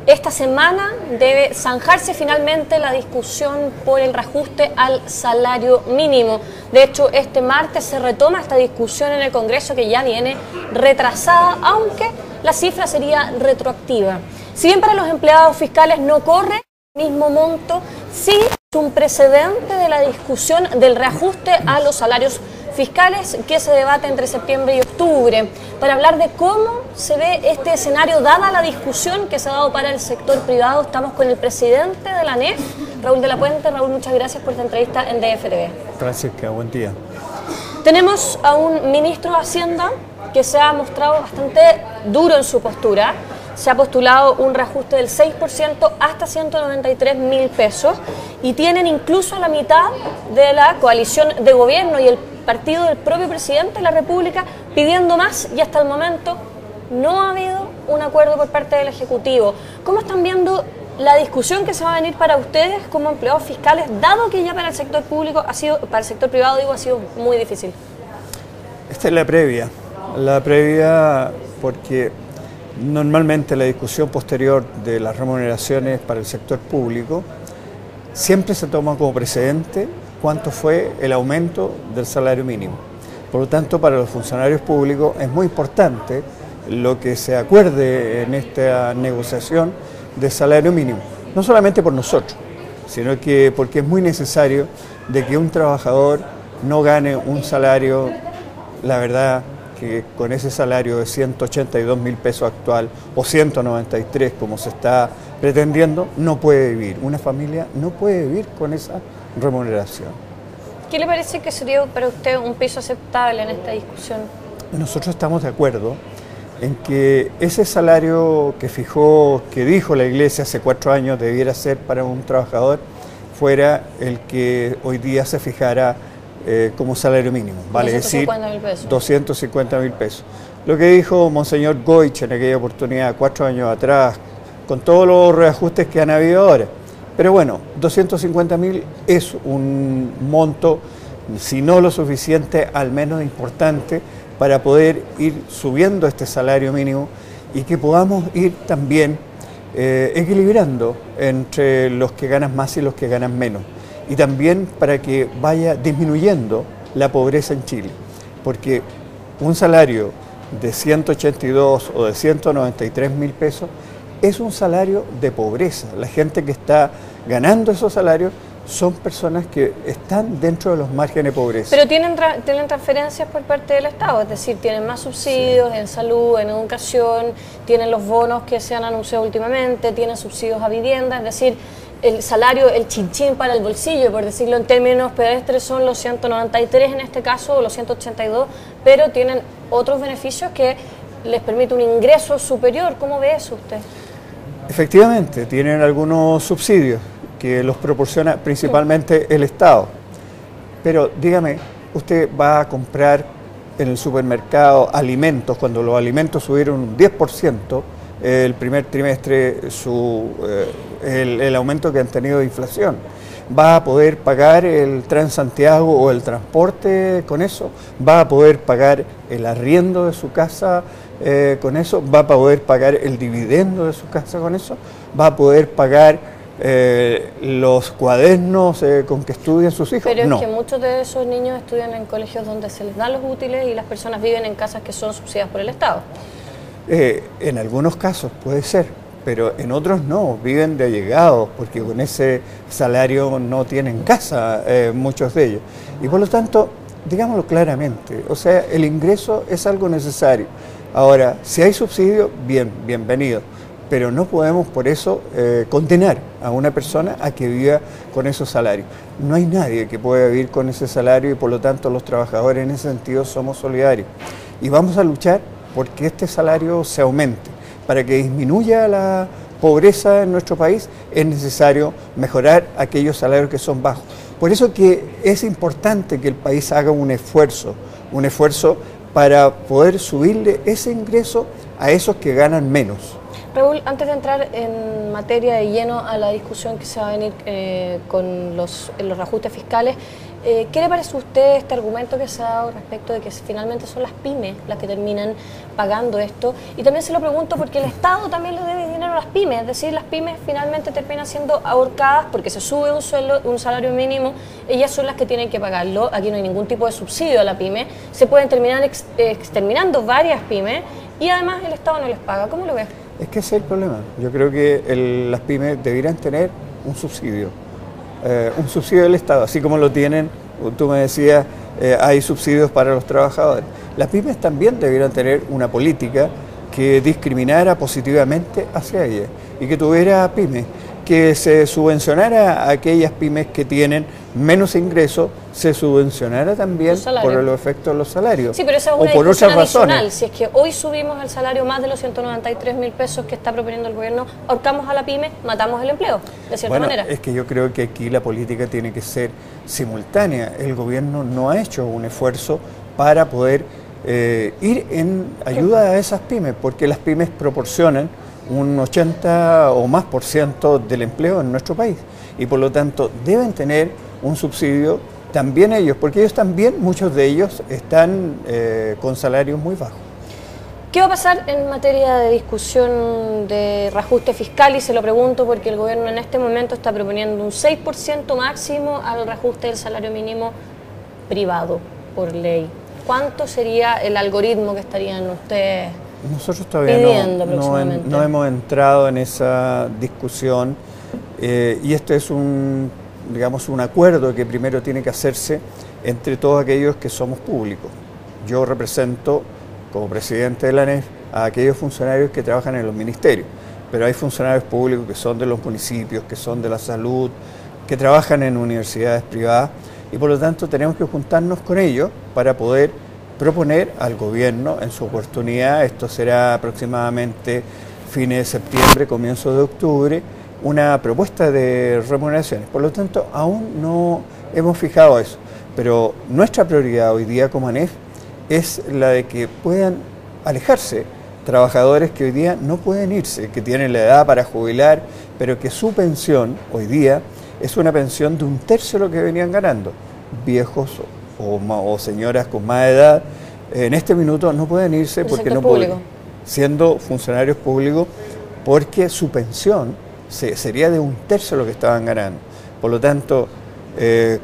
Esta semana debe zanjarse finalmente la discusión por el reajuste al salario mínimo. De hecho, este martes se retoma esta discusión en el Congreso, que ya viene retrasada, aunque la cifra sería retroactiva. Si bien para los empleados fiscales no corre el mismo monto, sí es un precedente de la discusión del reajuste a los salarios fiscales que se debate entre septiembre y octubre. Para hablar de cómo se ve este escenario, dada la discusión que se ha dado para el sector privado, estamos con el presidente de la ANEF, Raúl de la Puente. Raúl, muchas gracias por esta entrevista en DFTV. Gracias, buen día. Tenemos a un ministro de Hacienda que se ha mostrado bastante duro en su postura. Se ha postulado un reajuste del 6% hasta 193.000 pesos y tienen incluso a la mitad de la coalición de gobierno y el partido del propio presidente de la República pidiendo más, y hasta el momento no ha habido un acuerdo por parte del Ejecutivo. ¿Cómo están viendo la discusión que se va a venir para ustedes como empleados fiscales, dado que ya para el sector público para el sector privado ha sido muy difícil? Esta es la previa porque normalmente la discusión posterior de las remuneraciones para el sector público siempre se toma como precedente cuánto fue el aumento del salario mínimo. Por lo tanto, para los funcionarios públicos es muy importante lo que se acuerde en esta negociación de salario mínimo. No solamente por nosotros, sino que porque es muy necesario de que un trabajador no gane un salario, la verdad, que con ese salario de 182.000 pesos actual o 193 como se está pretendiendo, no puede vivir. Una familia no puede vivir con esa remuneración. ¿Qué le parece que sería para usted un peso aceptable en esta discusión? Nosotros estamos de acuerdo en que ese salario que dijo la Iglesia hace 4 años debiera ser para un trabajador, fuera el que hoy día se fijara como salario mínimo, vale decir 250.000 pesos. Lo que dijo Monseñor Goich en aquella oportunidad, 4 años atrás, con todos los reajustes que han habido ahora. Pero bueno, 250.000 es un monto, si no lo suficiente, al menos importante, para poder ir subiendo este salario mínimo y que podamos ir también equilibrando entre los que ganan más y los que ganan menos. Y también para que vaya disminuyendo la pobreza en Chile, porque un salario de 182 o de 193.000 pesos es un salario de pobreza. La gente que está ganando esos salarios son personas que están dentro de los márgenes de pobreza. Pero tienen transferencias por parte del Estado, es decir, tienen más subsidios en salud, en educación, tienen los bonos que se han anunciado últimamente, tienen subsidios a vivienda, es decir, el salario, el chinchín para el bolsillo, por decirlo en términos pedestres, son los 193 en este caso, o los 182, pero tienen otros beneficios que les permite un ingreso superior. ¿Cómo ve eso usted? Efectivamente, tienen algunos subsidios que los proporciona principalmente el Estado. Pero dígame, usted va a comprar en el supermercado alimentos, cuando los alimentos subieron un 10%, el primer trimestre el aumento que han tenido de inflación. ¿Va a poder pagar el Transantiago o el transporte con eso? ¿Va a poder pagar el arriendo de su casa con eso? ¿Va a poder pagar el dividendo de su casa con eso? ¿Va a poder pagar los cuadernos con que estudian sus hijos? Pero es no. Que muchos de esos niños estudian en colegios donde se les dan los útiles y las personas viven en casas que son subsidiadas por el Estado. En algunos casos puede ser, pero en otros no, viven de allegados, porque con ese salario no tienen casa, muchos de ellos. Y por lo tanto, digámoslo claramente, o sea, el ingreso es algo necesario. Ahora, si hay subsidio, bienvenido, pero no podemos por eso condenar a una persona a que viva con esos salarios. No hay nadie que pueda vivir con ese salario y por lo tanto los trabajadores en ese sentido somos solidarios. Y vamos a luchar porque este salario se aumente. Para que disminuya la pobreza en nuestro país es necesario mejorar aquellos salarios que son bajos. Por eso que es importante que el país haga un esfuerzo para poder subirle ese ingreso a esos que ganan menos. Raúl, antes de entrar en materia de lleno a la discusión que se va a venir con los reajustes fiscales, ¿Qué le parece a usted este argumento que se ha dado respecto de que finalmente son las pymes las que terminan pagando esto? Y también se lo pregunto porque el Estado también le debe dinero a las pymes, es decir, las pymes finalmente terminan siendo ahorcadas porque se sube un salario mínimo, ellas son las que tienen que pagarlo, aquí no hay ningún tipo de subsidio a la pyme, se pueden terminar exterminando varias pymes y además el Estado no les paga. ¿Cómo lo ves? Es que ese es el problema. Yo creo que las pymes deberían tener un subsidio del Estado, así como lo tienen, tú me decías, hay subsidios para los trabajadores. Las pymes también deberían tener una política que discriminara positivamente hacia ellas y que tuviera pymes, que se subvencionara a aquellas pymes que tienen menos ingresos, se subvencionara también por los efectos de los salarios. Sí, pero esa es una discusión adicional. Si es que hoy subimos el salario más de los 193.000 pesos que está proponiendo el gobierno, ahorcamos a la pyme, matamos el empleo, de cierta manera. Es que yo creo que aquí la política tiene que ser simultánea. El gobierno no ha hecho un esfuerzo para poder ir en ayuda a esas pymes, porque las pymes proporcionan un 80 o más % del empleo en nuestro país y por lo tanto deben tener un subsidio también ellos, porque ellos también, muchos de ellos, están con salarios muy bajos. ¿Qué va a pasar en materia de discusión de reajuste fiscal? Y se lo pregunto porque el gobierno en este momento está proponiendo un 6% máximo al reajuste del salario mínimo privado por ley. ¿Cuánto sería el algoritmo que estarían ustedes Nosotros todavía no hemos entrado en esa discusión y este es un acuerdo que primero tiene que hacerse entre todos aquellos que somos públicos. Yo represento, como presidente de la ANEF, a aquellos funcionarios que trabajan en los ministerios, pero hay funcionarios públicos que son de los municipios, que son de la salud, que trabajan en universidades privadas y por lo tanto tenemos que juntarnos con ellos para poder proponer al gobierno en su oportunidad, esto será aproximadamente fines de septiembre, comienzo de octubre, una propuesta de remuneraciones. Por lo tanto, aún no hemos fijado eso, pero nuestra prioridad hoy día como ANEF es la de que puedan alejarse trabajadores que hoy día no pueden irse, que tienen la edad para jubilar, pero que su pensión hoy día es una pensión de 1/3 de lo que venían ganando, viejos o señoras con más edad, en este minuto no pueden irse porque no pueden, siendo funcionarios públicos, porque su pensión sería de 1/3 de lo que estaban ganando. Por lo tanto,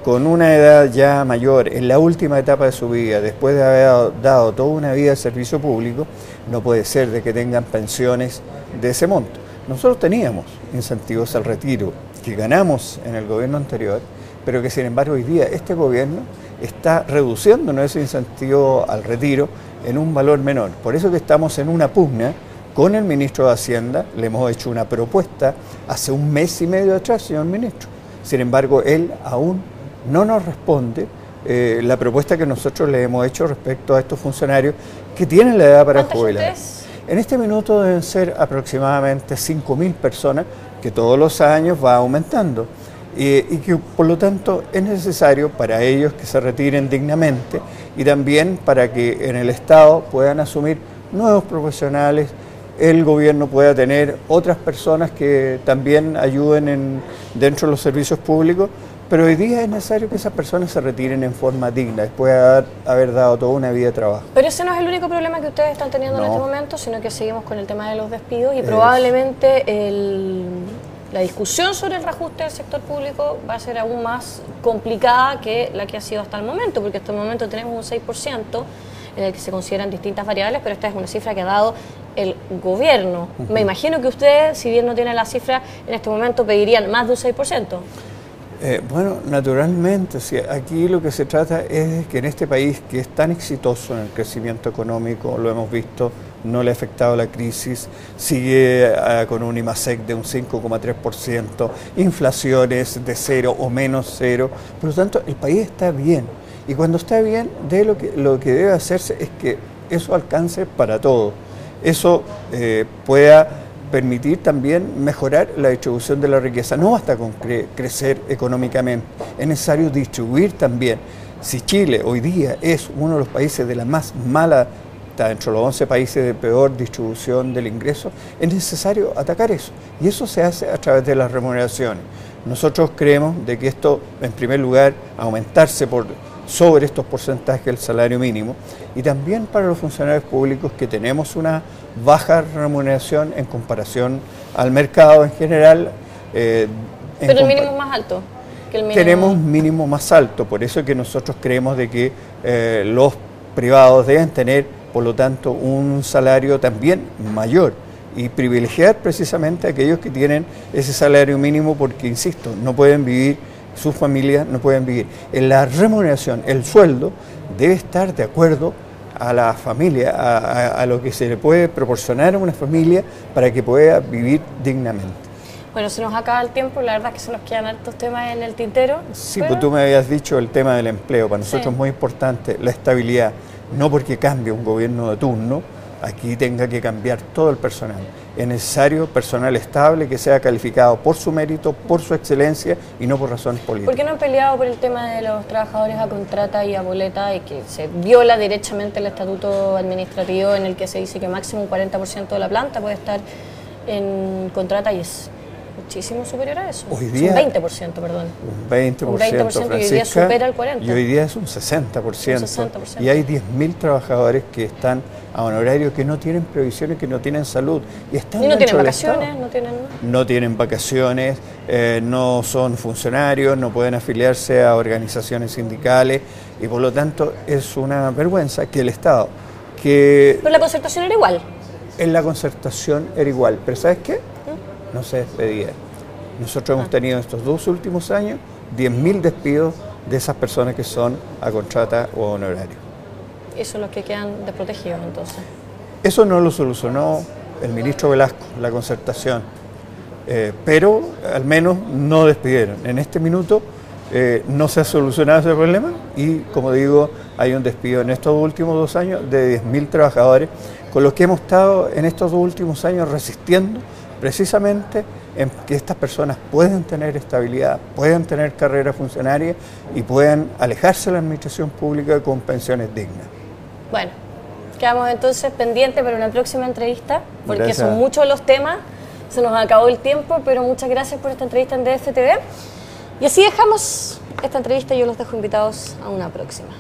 con una edad ya mayor, en la última etapa de su vida, después de haber dado toda una vida de servicio público, no puede ser de que tengan pensiones de ese monto. Nosotros teníamos incentivos al retiro que ganamos en el gobierno anterior, pero que sin embargo hoy día este gobierno está reduciéndonos ese incentivo al retiro en un valor menor. Por eso que estamos en una pugna con el ministro de Hacienda, le hemos hecho una propuesta hace 1 mes y medio atrás, señor ministro. Sin embargo, él aún no nos responde la propuesta que nosotros le hemos hecho respecto a estos funcionarios que tienen la edad para jubilar. En este minuto deben ser aproximadamente 5.000 personas, que todos los años va aumentando. Y que por lo tanto es necesario para ellos que se retiren dignamente y también para que en el Estado puedan asumir nuevos profesionales, el gobierno pueda tener otras personas que también ayuden dentro de los servicios públicos, pero hoy día es necesario que esas personas se retiren en forma digna, después de haber dado toda una vida de trabajo. Pero ese no es el único problema que ustedes están teniendo en este momento, sino que seguimos con el tema de los despidos y probablemente la discusión sobre el reajuste del sector público va a ser aún más complicada que la que ha sido hasta el momento, porque hasta el momento tenemos un 6% en el que se consideran distintas variables, pero esta es una cifra que ha dado el gobierno. Me imagino que ustedes, si bien no tienen la cifra, en este momento pedirían más de un 6%. Bueno, naturalmente, sí, aquí lo que se trata es que en este país que es tan exitoso en el crecimiento económico, lo hemos visto, no le ha afectado la crisis, sigue con un IMASEC de un 5,3%, inflaciones de 0 o menos 0, por lo tanto el país está bien. Y cuando está bien, lo que debe hacerse es que eso alcance para todos, eso pueda permitir también mejorar la distribución de la riqueza. No basta con crecer económicamente, es necesario distribuir también. Si Chile hoy día es uno de los países de la más mala está dentro de los 11 países de peor distribución del ingreso, es necesario atacar eso. Y eso se hace a través de las remuneraciones. Nosotros creemos de que esto, en primer lugar, aumentarse sobre estos porcentajes del salario mínimo, y también para los funcionarios públicos que tenemos una baja remuneración en comparación al mercado en general. Pero el mínimo es más alto que el mínimo. Tenemos un mínimo más alto, por eso es que nosotros creemos de que los privados deben tener, por lo tanto, un salario también mayor y privilegiar precisamente a aquellos que tienen ese salario mínimo porque, insisto, no pueden vivir, sus familias no pueden vivir. En la remuneración, el sueldo debe estar de acuerdo a la familia, a lo que se le puede proporcionar a una familia para que pueda vivir dignamente. Bueno, se nos acaba el tiempo, la verdad es que se nos quedan hartos temas en el tintero. Sí, pero pues tú me habías dicho el tema del empleo, para nosotros es muy importante la estabilidad, no porque cambie un gobierno de turno, aquí tenga que cambiar todo el personal. Es necesario personal estable que sea calificado por su mérito, por su excelencia y no por razones políticas. ¿Por qué no han peleado por el tema de los trabajadores a contrata y a boleta y que se viola derechamente el estatuto administrativo en el que se dice que máximo un 40% de la planta puede estar en contrata y es muchísimo superior a eso? Hoy día, un 20%, perdón. Un 20%, Francisca, y hoy día supera el 40%. Y hoy día es un 60%. Y hay 10.000 trabajadores que están a honorario, que no tienen previsiones, que no tienen salud. Y no tienen vacaciones, no tienen vacaciones, no son funcionarios, no pueden afiliarse a organizaciones sindicales y por lo tanto es una vergüenza que el Estado... Pero la concertación era igual. En la concertación era igual, pero ¿sabes qué? No se despedía. Nosotros hemos tenido estos 2 últimos años 10.000 despidos de esas personas que son a contrata o honorario. Esos son los que quedan desprotegidos entonces. Eso no lo solucionó el ministro Velasco, la concertación, pero al menos no despidieron. En este minuto no se ha solucionado ese problema y, como digo, hay un despido en estos últimos 2 años de 10.000 trabajadores con los que hemos estado en estos 2 últimos años resistiendo precisamente en que estas personas puedan tener estabilidad, puedan tener carrera funcionaria y puedan alejarse de la administración pública con pensiones dignas. Bueno, quedamos entonces pendientes para una próxima entrevista, porque gracias. Son muchos los temas, se nos acabó el tiempo, pero muchas gracias por esta entrevista en DF TV. Y así dejamos esta entrevista y yo los dejo invitados a una próxima.